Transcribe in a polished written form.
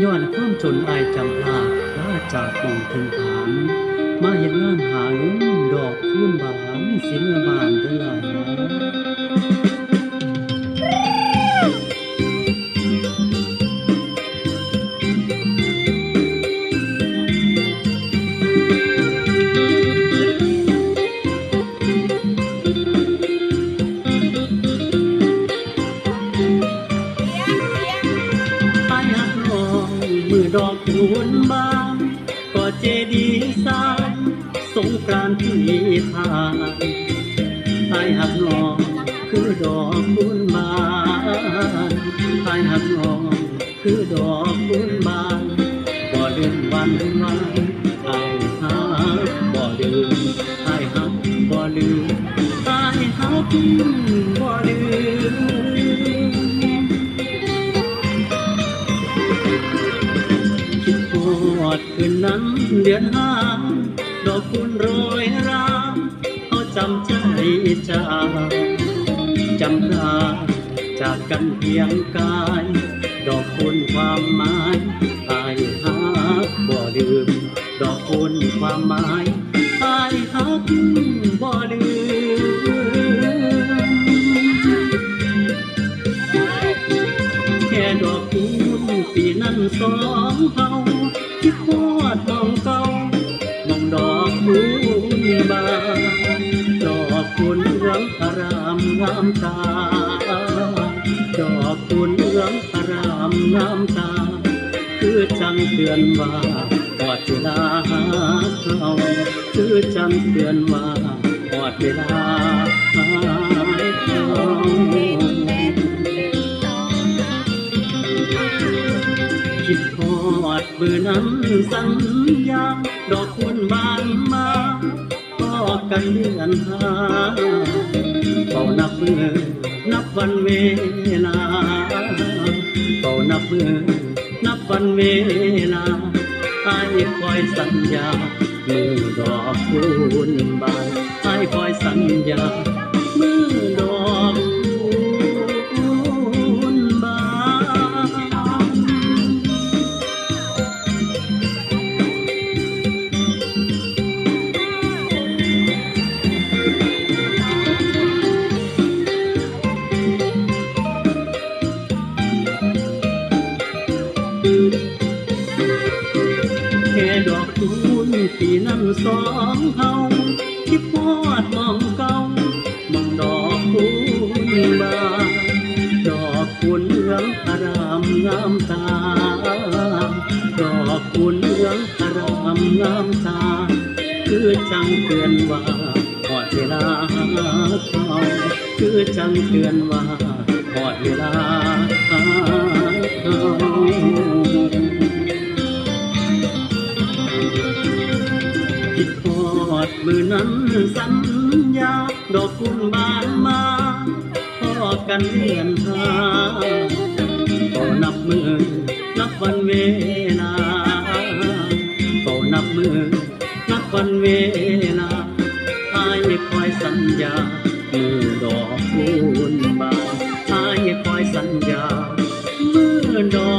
ย้อนความจนอายจำพลาดลาจากหม่องถึงฐานมาเฮ็ดงานหาเงินดอกคูณบานสิเมื่อบ้านเด้อล่ะอายหักน้องมือดอกคูณบานก็เจดีย์สร้างสงกรานต์ที่ผ่านอายหักน้องคือดอกคูณบานอายหักน้องคือดอกคูณบานบ่ลืมวันวานอายหักบ่ลืมอายหักบ่ลืมอายหักบ่ลืม คิดฮอดคืนนั้นเดือนห้าดอกคูณโรยรามเอาจำใจจากจำราจากกันเพียงกายดอกคูณความหมายอายหักบ่ลืมดอกคูณความหมายอายหักบ่ลืม แค่ดอกคูณปีนั้นสองเฮาคิดฮอดมองเก่ามองดอกคูณบานดอกคูณเหลืองอารามงามตาดอกคูณเหลืองอารามงามตาคือจังเตือนว่าหอดเวลาหาเขาคือจังเตือนว่าหอดเวลาหาเขา คิดฮอดมือนั้นสัญญาดอกคูณบานมาพอกันเดือนห้าเฝ้านับมือนับวันเวลาเฝ้านับมือนับวันเวลาอายคอยสัญญามือดอกคูณบานอายคอยสัญญามือดอกคูณบาน แค่ดอกคูณปีนั้นสองเฮาคิดฮอดมองเก่ามองดอกคูณบานดอกคูณเหลืองอารามงามตาดอกคูณเหลืองอารามงามตาคือจังเตือนว่าหอดเวลาหาเขาคือจังเตือนว่าหอดเวลาหาเขา คิดฮอดมือนั้นสัญญาดอกกุณบานมาพอกันเดือนห้าก็นับมือนับวันเวลาก็นับมือนับวันเวลาอายคอยสัญญามือดอกกุณบานอายคอยสัญญามือดอ